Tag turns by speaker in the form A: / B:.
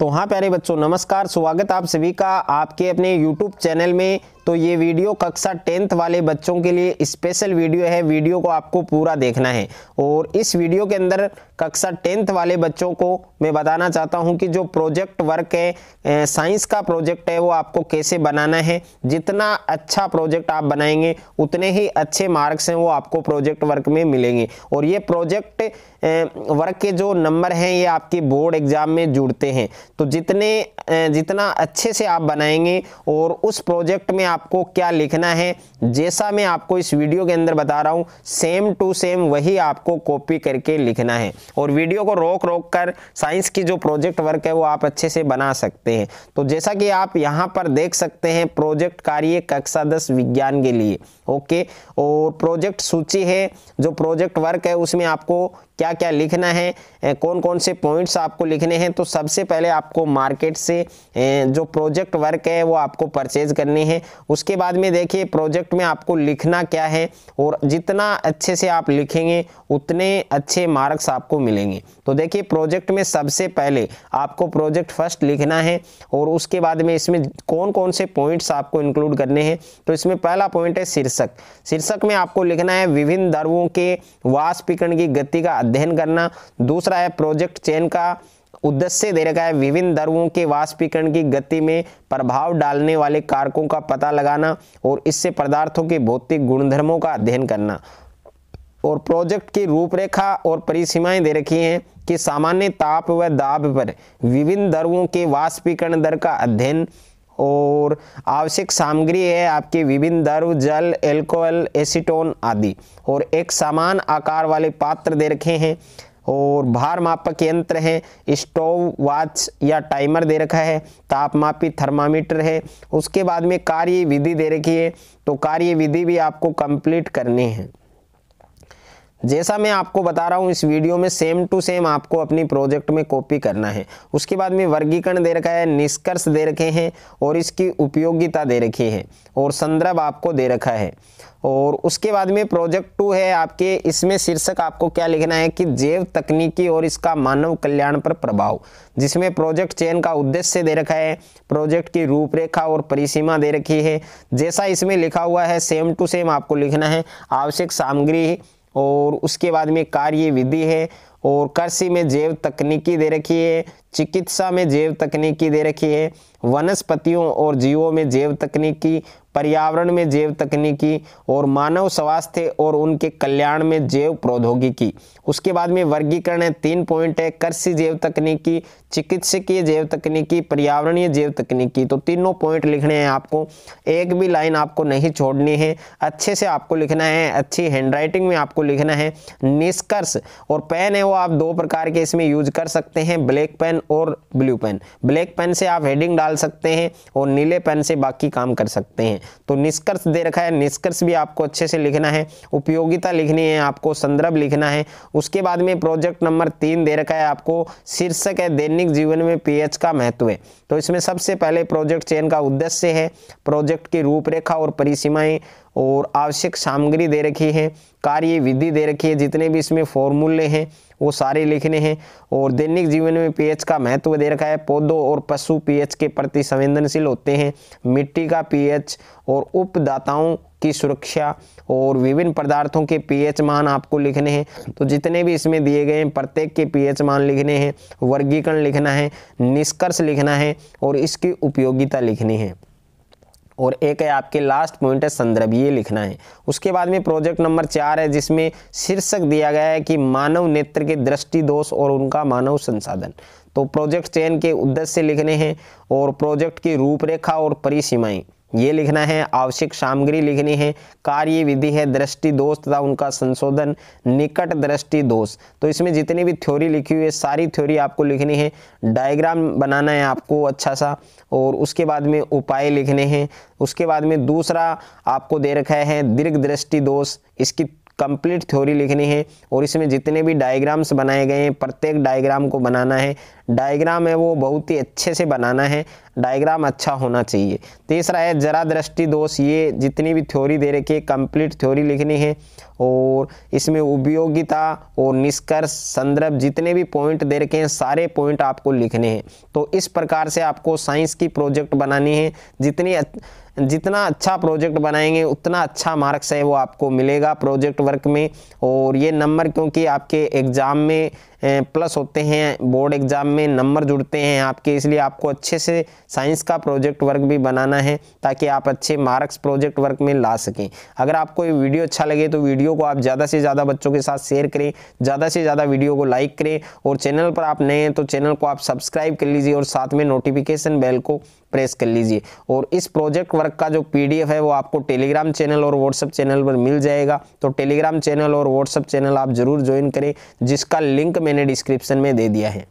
A: तो हाँ प्यारे बच्चों, नमस्कार। स्वागत आप सभी का आपके अपने YouTube चैनल में। तो ये वीडियो कक्षा 10th वाले बच्चों के लिए स्पेशल वीडियो है। वीडियो को आपको पूरा देखना है और इस वीडियो के अंदर कक्षा 10th वाले बच्चों को मैं बताना चाहता हूँ कि जो प्रोजेक्ट वर्क है, साइंस का प्रोजेक्ट है, वो आपको कैसे बनाना है। जितना अच्छा प्रोजेक्ट आप बनाएंगे उतने ही अच्छे मार्क्स हैं वो आपको प्रोजेक्ट वर्क में मिलेंगे। और ये प्रोजेक्ट वर्क के जो नंबर हैं ये आपके बोर्ड एग्जाम में जुड़ते हैं। तो जितना अच्छे से आप बनाएंगे और उस प्रोजेक्ट में आपको क्या लिखना है, जैसा मैं आपको इस वीडियो के अंदर बता रहा हूँ, सेम टू सेम वही आपको कॉपी करके लिखना है। और वीडियो को रोक कर साइंस की जो प्रोजेक्ट वर्क है वो आप अच्छे से बना सकते हैं। तो जैसा कि आप यहाँ पर देख सकते हैं, प्रोजेक्ट कार्य कक्षा 10 विज्ञान के लिए, ओके। और प्रोजेक्ट सूची है, जो प्रोजेक्ट वर्क है उसमें आपको क्या क्या लिखना है, कौन कौन से पॉइंट्स आपको लिखने हैं। तो सबसे पहले आपको मार्केट से जो प्रोजेक्ट वर्क है वो आपको परचेज करनी है। उसके बाद में देखिए प्रोजेक्ट में आपको लिखना क्या है, और जितना अच्छे से आप लिखेंगे उतने अच्छे मार्क्स आपको मिलेंगे। तो देखिए प्रोजेक्ट में सबसे पहले आपको प्रोजेक्ट फर्स्ट लिखना है और उसके बाद में इसमें कौन कौन से पॉइंट्स आपको इंक्लूड करने हैं। तो इसमें पहला पॉइंट है शीर्षक। शीर्षक में आपको लिखना है विभिन्न द्रवों के वाष्पीकरण की गति का अध्ययन करना। दूसरा है प्रोजेक्ट चयन का उद्देश्य दे रखा है विभिन्न द्रवों के वाष्पीकरण की गति में प्रभाव डालने वाले कारकों का पता लगाना और इससे पदार्थों के भौतिक गुणधर्मों का अध्ययन करना। और प्रोजेक्ट की रूपरेखा और परिसीमाएं दे रखी हैं कि सामान्य ताप व दाब पर विभिन्न द्रवों के वाष्पीकरण दर का अध्ययन। और आवश्यक सामग्री है आपके विभिन्न द्रव, जल, एल्कोहल, एसीटोन आदि। और एक समान आकार वाले पात्र दे रखे हैं और भार मापक यंत्र है, स्टोव, वॉच या टाइमर दे रखा है, तापमापी थर्मामीटर है। उसके बाद में कार्य विधि दे रखी है, तो कार्य विधि भी आपको कंप्लीट करनी है। जैसा मैं आपको बता रहा हूँ इस वीडियो में सेम टू सेम आपको अपनी प्रोजेक्ट में कॉपी करना है। उसके बाद में वर्गीकरण दे रखा है, निष्कर्ष दे रखे हैं और इसकी उपयोगिता दे रखी है और संदर्भ आपको दे रखा है। और उसके बाद में प्रोजेक्ट 2 है आपके, इसमें शीर्षक आपको क्या लिखना है कि जैव तकनीकी और इसका मानव कल्याण पर प्रभाव, जिसमें प्रोजेक्ट चयन का उद्देश्य दे रखा है, प्रोजेक्ट की रूपरेखा और परिसीमा दे रखी है। जैसा इसमें लिखा हुआ है सेम टू सेम आपको लिखना है। आवश्यक सामग्री और उसके बाद में कार्य विधि है, और कृषि में जैव तकनीकी दे रखी है, चिकित्सा में जैव तकनीकी दे रखी है, वनस्पतियों और जीवों में जैव तकनीकी, पर्यावरण में जैव तकनीकी और मानव स्वास्थ्य और उनके कल्याण में जैव प्रौद्योगिकी। उसके बाद में वर्गीकरण है, 3 पॉइंट है, कृषि जैव तकनीकी, चिकित्सकीय जैव तकनीकी, पर्यावरणीय जैव तकनीकी। तो तीनों पॉइंट लिखने हैं आपको, एक भी लाइन आपको नहीं छोड़नी है, अच्छे से आपको लिखना है, अच्छी हैंडराइटिंग में आपको लिखना है। निष्कर्ष और पेन है वो आप 2 प्रकार के इसमें यूज कर सकते हैं, ब्लैक पेन और ब्लू पेन। ब्लैक पेन से आप हेडिंग डाल सकते हैं और नीले पेन से बाकी काम कर सकते हैं। तो निष्कर्ष दे रखा है, निष्कर्ष भी आपको अच्छे से लिखना है, उपयोगिता लिखनी है आपको, संदर्भ लिखना है। उसके बाद में प्रोजेक्ट नंबर 3 दे रखा है आपको, शीर्षक है दैनिक जीवन में पीएच का महत्व है। तो इसमें सबसे पहले प्रोजेक्ट चयन का उद्देश्य है, प्रोजेक्ट की रूपरेखा और परिसीमाएं और आवश्यक सामग्री दे रखी है, कार्य विधि दे रखी है, जितने भी इसमें फॉर्मूले हैं वो सारे लिखने हैं। और दैनिक जीवन में पीएच का महत्व दे रखा है, पौधों और पशु पीएच के प्रति संवेदनशील होते हैं, मिट्टी का पीएच और उपदाताओं की सुरक्षा और विभिन्न पदार्थों के पीएच मान आपको लिखने हैं। तो जितने भी इसमें दिए गए हैं प्रत्येक के पीएच मान लिखने हैं, वर्गीकरण लिखना है, निष्कर्ष लिखना है और इसकी उपयोगिता लिखनी है। और एक है आपके लास्ट पॉइंट है संदर्भ, ये लिखना है। उसके बाद में प्रोजेक्ट नंबर 4 है, जिसमें शीर्षक दिया गया है कि मानव नेत्र के दृष्टि दोष और उनका मानव संसाधन। तो प्रोजेक्ट चयन के उद्देश्य लिखने हैं और प्रोजेक्ट की रूपरेखा और परिसीमाएं ये लिखना है, आवश्यक सामग्री लिखनी है, कार्य विधि है, दृष्टि दोष तथा उनका संशोधन, निकट दृष्टि दोष। तो इसमें जितनी भी थ्योरी लिखी हुई है सारी थ्योरी आपको लिखनी है, डायग्राम बनाना है आपको अच्छा सा, और उसके बाद में उपाय लिखने हैं। उसके बाद में दूसरा आपको दे रखा है दीर्घ दृष्टि दोष, इसकी कंप्लीट थ्योरी लिखनी है और इसमें जितने भी डायग्राम्स बनाए गए हैं प्रत्येक डायग्राम को बनाना है, डायग्राम है वो बहुत ही अच्छे से बनाना है, डायग्राम अच्छा होना चाहिए। तीसरा है जरा दृष्टि दोष, ये जितनी भी थ्योरी दे रखी है कंप्लीट थ्योरी लिखनी है और इसमें उपयोगिता और निष्कर्ष संदर्भ जितने भी पॉइंट दे रखे हैं सारे पॉइंट आपको लिखने हैं। तो इस प्रकार से आपको साइंस की प्रोजेक्ट बनानी है। जितना अच्छा प्रोजेक्ट बनाएंगे उतना अच्छा मार्क्स है वो आपको मिलेगा प्रोजेक्ट वर्क में। और ये नंबर क्योंकि आपके एग्ज़ाम में प्लस होते हैं, बोर्ड एग्ज़ाम में नंबर जुड़ते हैं आपके, इसलिए आपको अच्छे से साइंस का प्रोजेक्ट वर्क भी बनाना है ताकि आप अच्छे मार्क्स प्रोजेक्ट वर्क में ला सकें। अगर आपको ये वीडियो अच्छा लगे तो वीडियो को आप ज़्यादा से ज़्यादा बच्चों के साथ शेयर करें, ज़्यादा से ज़्यादा वीडियो को लाइक करें और चैनल पर आप नए हैं तो चैनल को आप सब्सक्राइब कर लीजिए और साथ में नोटिफिकेशन बेल को प्रेस कर लीजिए। और इस प्रोजेक्ट वर्क का जो PDF है वो आपको टेलीग्राम चैनल और व्हाट्सएप चैनल पर मिल जाएगा। तो टेलीग्राम चैनल और व्हाट्सएप चैनल आप जरूर ज्वाइन करें, जिसका लिंक मैंने डिस्क्रिप्शन में दे दिया है।